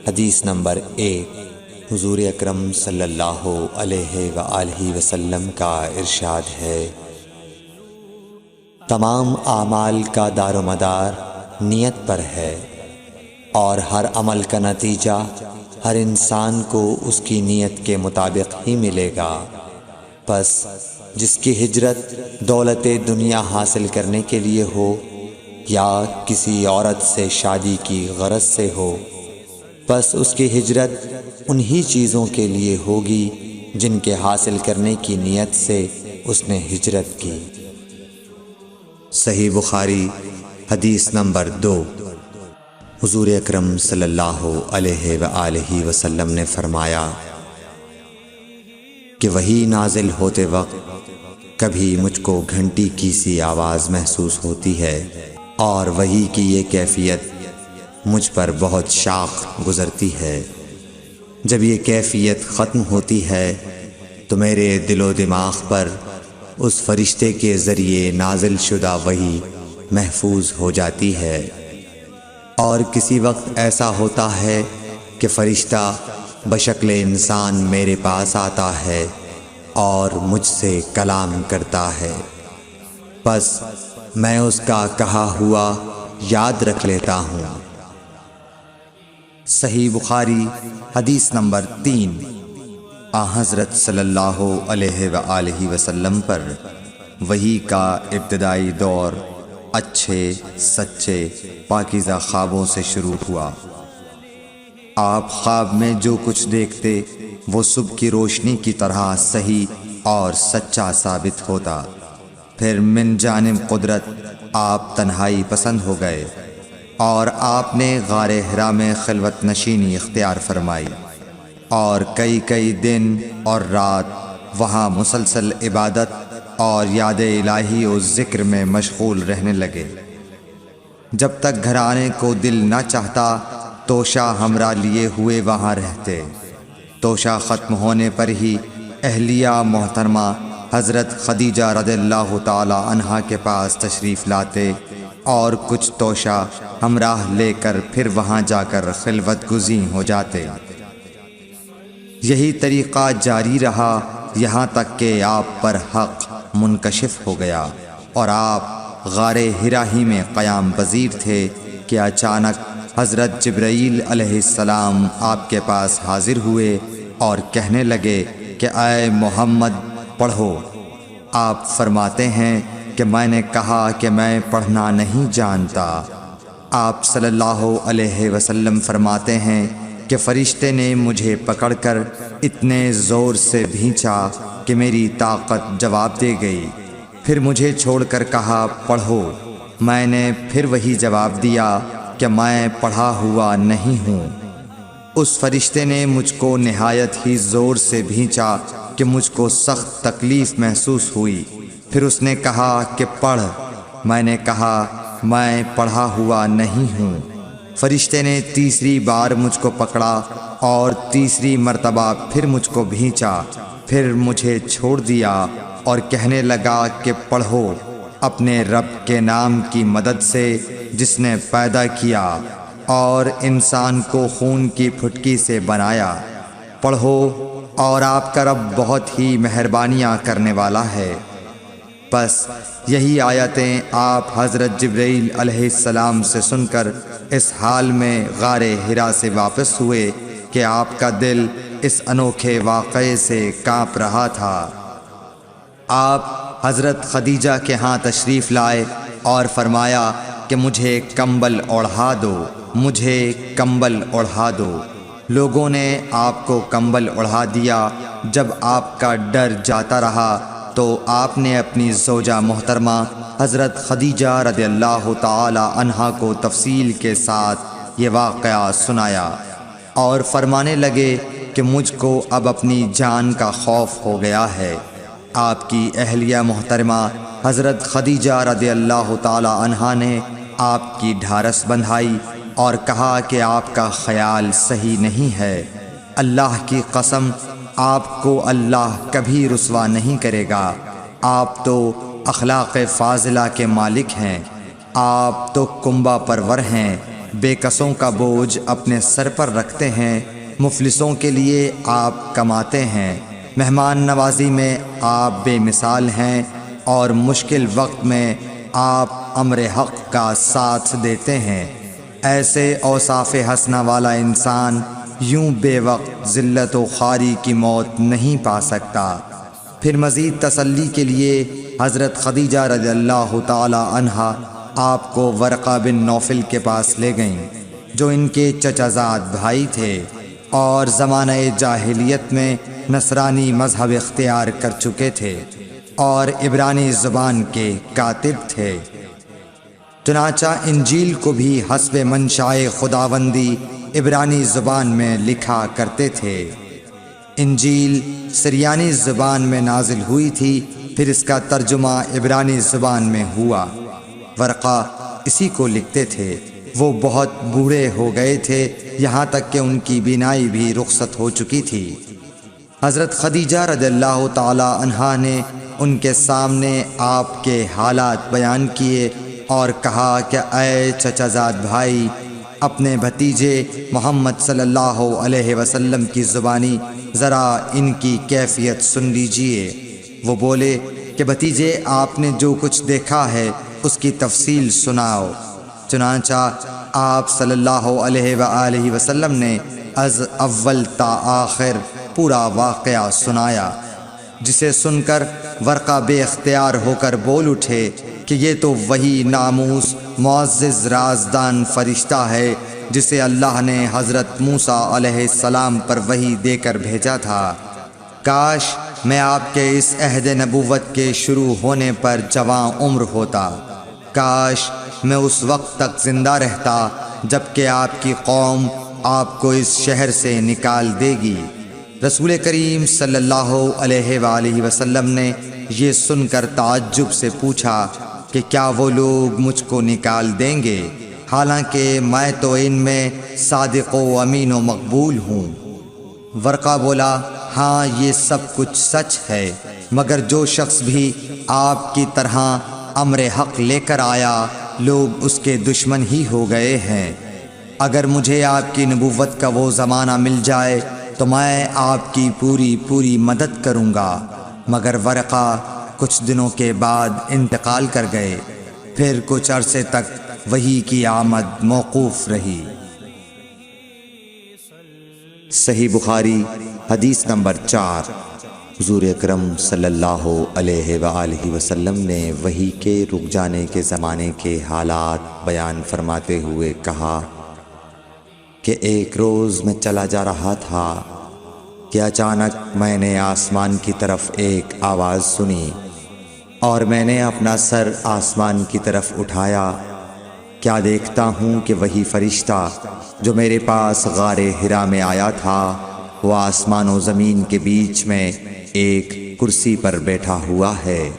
حدیث نمبر 1۔ حضور اکرم صلی اللہ علیہ وآلہ وسلم کا ارشاد ہے، تمام اعمال کا دار و مدار نیت پر ہے، اور ہر عمل کا نتیجہ ہر انسان کو اس کی نیت کے مطابق ہی ملے گا۔ پس جس کی ہجرت دولت دنیا حاصل کرنے کے لیے ہو یا کسی عورت سے شادی کی غرض سے ہو، پس اس کی ہجرت انہی چیزوں کے لیے ہوگی جن کے حاصل کرنے کی نیت سے اس نے ہجرت کی۔ صحیح بخاری حدیث نمبر 2۔ حضور اکرم صلی اللہ علیہ وآلہ وسلم نے فرمایا کہ وحی نازل ہوتے وقت کبھی مجھ کو گھنٹی کی سی آواز محسوس ہوتی ہے، اور وحی کی یہ کیفیت مجھ پر بہت شاق گزرتی ہے۔ جب یہ کیفیت ختم ہوتی ہے تو میرے دل و دماغ پر اس فرشتے کے ذریعے نازل شدہ وحی محفوظ ہو جاتی ہے، اور کسی وقت ایسا ہوتا ہے کہ فرشتہ بشکل انسان میرے پاس آتا ہے اور مجھ سے کلام کرتا ہے، پس میں اس کا کہا ہوا یاد رکھ لیتا ہوں۔ صحیح بخاری حدیث نمبر 3۔ حضرت صلی اللہ علیہ وآلہ وسلم پر وحی کا ابتدائی دور اچھے سچے پاکیزہ خوابوں سے شروع ہوا۔ آپ خواب میں جو کچھ دیکھتے وہ صبح کی روشنی کی طرح صحیح اور سچا ثابت ہوتا۔ پھر من جانب قدرت آپ تنہائی پسند ہو گئے، اور آپ نے غار حرا میں خلوت نشینی اختیار فرمائی، اور کئی دن اور رات وہاں مسلسل عبادت اور یاد الہی و ذکر میں مشغول رہنے لگے۔ جب تک گھر آنے کو دل نہ چاہتا توشہ ہمراہ لیے ہوئے وہاں رہتے۔ توشہ ختم ہونے پر ہی اہلیہ محترمہ حضرت خدیجہ رضی اللہ تعالی عنہا کے پاس تشریف لاتے، اور کچھ توشہ ہمراہ لے کر پھر وہاں جا کر خلوت گزین ہو جاتے۔ یہی طریقہ جاری رہا یہاں تک کہ آپ پر حق منکشف ہو گیا، اور آپ غار حرا ہی میں قیام پذیر تھے کہ اچانک حضرت جبرائیل علیہ السلام آپ کے پاس حاضر ہوئے اور کہنے لگے کہ اے محمد پڑھو۔ آپ فرماتے ہیں کہ میں نے کہا کہ میں پڑھنا نہیں جانتا۔ آپ صلی اللہ علیہ وسلم فرماتے ہیں کہ فرشتے نے مجھے پکڑ کر اتنے زور سے بھینچا کہ میری طاقت جواب دے گئی، پھر مجھے چھوڑ کر کہا پڑھو۔ میں نے پھر وہی جواب دیا کہ میں پڑھا ہوا نہیں ہوں۔ اس فرشتے نے مجھ کو نہایت ہی زور سے بھینچا کہ مجھ کو سخت تکلیف محسوس ہوئی، پھر اس نے کہا کہ پڑھ۔ میں نے کہا میں پڑھا ہوا نہیں ہوں۔ فرشتے نے تیسری بار مجھ کو پکڑا اور تیسری مرتبہ پھر مجھ کو بھینچا، پھر مجھے چھوڑ دیا اور کہنے لگا کہ پڑھو اپنے رب کے نام کی مدد سے جس نے پیدا کیا اور انسان کو خون کی پھٹکی سے بنایا۔ پڑھو، اور آپ کا رب بہت ہی مہربانیاں کرنے والا ہے۔ پس یہی آیتیں آپ حضرت جبرائیل علیہ السلام سے سن کر اس حال میں غار حرا سے واپس ہوئے کہ آپ کا دل اس انوکھے واقعے سے کانپ رہا تھا۔ آپ حضرت خدیجہ کے ہاں تشریف لائے اور فرمایا کہ مجھے کمبل اوڑھا دو، مجھے کمبل اوڑھا دو۔ لوگوں نے آپ کو کمبل اوڑھا دیا۔ جب آپ کا ڈر جاتا رہا تو آپ نے اپنی زوجہ محترمہ حضرت خدیجہ رضی اللہ تعالی عنہا کو تفصیل کے ساتھ یہ واقعہ سنایا، اور فرمانے لگے کہ مجھ کو اب اپنی جان کا خوف ہو گیا ہے۔ آپ کی اہلیہ محترمہ حضرت خدیجہ رضی اللہ تعالی عنہا نے آپ کی ڈھارس بندھائی اور کہا کہ آپ کا خیال صحیح نہیں ہے۔ اللہ کی قسم آپ کو اللہ کبھی رسوا نہیں کرے گا۔ آپ تو اخلاق فاضلہ کے مالک ہیں، آپ تو کنبہ پرور ہیں، بے کسوں کا بوجھ اپنے سر پر رکھتے ہیں، مفلسوں کے لیے آپ کماتے ہیں، مہمان نوازی میں آپ بے مثال ہیں، اور مشکل وقت میں آپ امر حق کا ساتھ دیتے ہیں۔ ایسے اوصاف حسنہ والا انسان یوں بے وقت ذلت و خواری کی موت نہیں پا سکتا۔ پھر مزید تسلی کے لیے حضرت خدیجہ رضی اللہ تعالی عنہا آپ کو ورقہ بن نوفل کے پاس لے گئیں، جو ان کے چچا زاد بھائی تھے اور زمانہ جاہلیت میں نصرانی مذہب اختیار کر چکے تھے اور عبرانی زبان کے کاتب تھے۔ چنانچہ انجیل کو بھی حسب منشاء خداوندی عبرانی زبان میں لکھا کرتے تھے۔ انجیل سریانی زبان میں نازل ہوئی تھی، پھر اس کا ترجمہ عبرانی زبان میں ہوا۔ ورقہ اسی کو لکھتے تھے۔ وہ بہت بوڑھے ہو گئے تھے، یہاں تک کہ ان کی بینائی بھی رخصت ہو چکی تھی۔ حضرت خدیجہ رضی اللہ تعالی عنہا نے ان کے سامنے آپ کے حالات بیان کیے اور کہا کہ اے چچا زاد بھائی، اپنے بھتیجے محمد صلی اللہ علیہ وسلم کی زبانی ذرا ان کی کیفیت سن لیجئے۔ وہ بولے کہ بھتیجے، آپ نے جو کچھ دیکھا ہے اس کی تفصیل سناؤ۔ چنانچہ آپ صلی اللہ علیہ وآلہ وسلم نے از اول تا آخر پورا واقعہ سنایا، جسے سن کر ورقہ بے اختیار ہو کر بول اٹھے کہ یہ تو وہی ناموس معزز رازدان فرشتہ ہے جسے اللہ نے حضرت موسیٰ علیہ السلام پر وحی دے کر بھیجا تھا۔ کاش میں آپ کے اس عہد نبوت کے شروع ہونے پر جواں عمر ہوتا، کاش میں اس وقت تک زندہ رہتا جب کہ آپ کی قوم آپ کو اس شہر سے نکال دے گی۔ رسول کریم صلی اللہ علیہ وآلہ وسلم نے یہ سن کر تعجب سے پوچھا کہ کیا وہ لوگ مجھ کو نکال دیں گے، حالانکہ میں تو ان میں صادق و امین و مقبول ہوں۔ ورقہ بولا، ہاں یہ سب کچھ سچ ہے، مگر جو شخص بھی آپ کی طرح امر حق لے کر آیا، لوگ اس کے دشمن ہی ہو گئے ہیں۔ اگر مجھے آپ کی نبوت کا وہ زمانہ مل جائے تو میں آپ کی پوری مدد کروں گا، مگر ورقہ کچھ دنوں کے بعد انتقال کر گئے۔ پھر کچھ عرصے تک وحی کی آمد موقوف رہی۔ صحیح بخاری حدیث نمبر 4۔ حضور اکرم صلی اللہ علیہ وآلہ وسلم نے وحی کے رک جانے کے زمانے کے حالات بیان فرماتے ہوئے کہا کہ ایک روز میں چلا جا رہا تھا کہ اچانک میں نے آسمان کی طرف ایک آواز سنی اور میں نے اپنا سر آسمان کی طرف اٹھایا۔ کیا دیکھتا ہوں کہ وہی فرشتہ جو میرے پاس غار حرا میں آیا تھا، وہ آسمان و زمین کے بیچ میں ایک کرسی پر بیٹھا ہوا ہے۔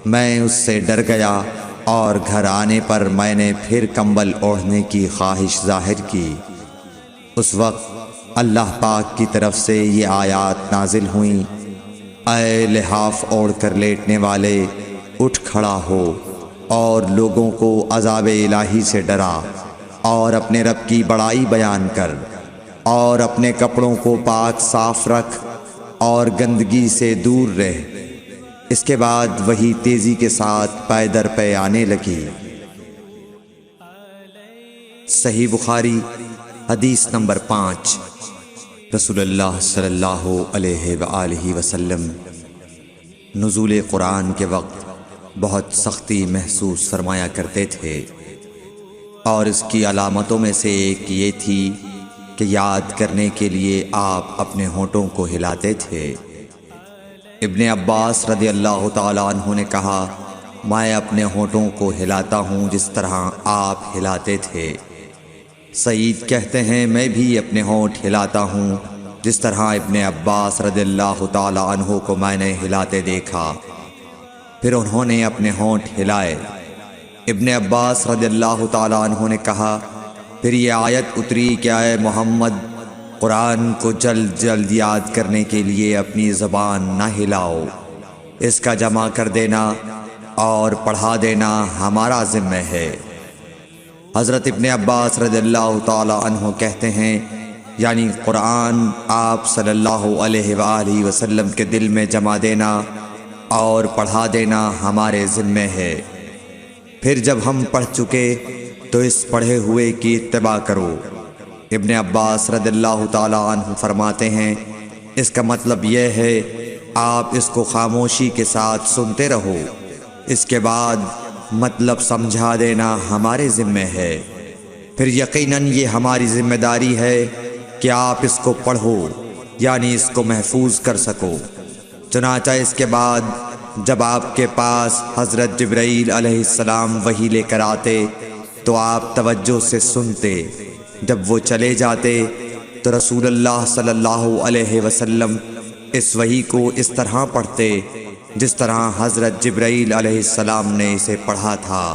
میں اس سے ڈر گیا اور گھر آنے پر میں نے پھر کمبل اوڑھنے کی خواہش ظاہر کی۔ اس وقت اللہ پاک کی طرف سے یہ آیات نازل ہوئیں، اے لحاف اوڑھ کر لیٹنے والے، اٹھ کھڑا ہو اور لوگوں کو عذاب الہی سے ڈرا، اور اپنے رب کی بڑائی بیان کر، اور اپنے کپڑوں کو پاک صاف رکھ اور گندگی سے دور رہ۔ اس کے بعد وہی تیزی کے ساتھ پے در پے آنے لگی۔ صحیح بخاری حدیث نمبر 5۔ رسول اللہ صلی اللہ علیہ وآلہ وسلم نزول قرآن کے وقت بہت سختی محسوس فرمایا کرتے تھے، اور اس کی علامتوں میں سے ایک یہ تھی کہ یاد کرنے کے لیے آپ اپنے ہونٹوں کو ہلاتے تھے۔ ابن عباس رضی اللہ تعالیٰ عنہ نے کہا، میں اپنے ہونٹوں کو ہلاتا ہوں جس طرح آپ ہلاتے تھے۔ سعید کہتے ہیں، میں بھی اپنے ہونٹ ہلاتا ہوں جس طرح ابن عباس رضی اللہ تعالیٰ عنہ کو میں نے ہلاتے دیکھا۔ پھر انہوں نے اپنے ہونٹ ہلائے۔ ابن عباس رضی اللہ تعالیٰ عنہ نے کہا، پھر یہ آیت اتری کہ اے محمد، قرآن کو جلد جلد یاد کرنے کے لیے اپنی زبان نہ ہلاؤ، اس کا جمع کر دینا اور پڑھا دینا ہمارا ذمہ ہے۔ حضرت ابن عباس رضی اللہ تعالی عنہ کہتے ہیں، یعنی قرآن آپ صلی اللہ علیہ وآلہ وسلم کے دل میں جما دینا اور پڑھا دینا ہمارے ذمہ ہے۔ پھر جب ہم پڑھ چکے تو اس پڑھے ہوئے کی اتباع کرو۔ ابن عباس رضی اللہ تعالی عنہ فرماتے ہیں، اس کا مطلب یہ ہے آپ اس کو خاموشی کے ساتھ سنتے رہو، اس کے بعد مطلب سمجھا دینا ہمارے ذمہ ہے۔ پھر یقیناً یہ ہماری ذمہ داری ہے کہ آپ اس کو پڑھو، یعنی اس کو محفوظ کر سکو۔ چنانچہ اس کے بعد جب آپ کے پاس حضرت جبرائیل علیہ السلام وحی لے کر آتے تو آپ توجہ سے سنتے، جب وہ چلے جاتے تو رسول اللہ صلی اللہ علیہ وسلم اس وحی کو اس طرح پڑھتے جس طرح حضرت جبرائیل علیہ السلام نے اسے پڑھا تھا۔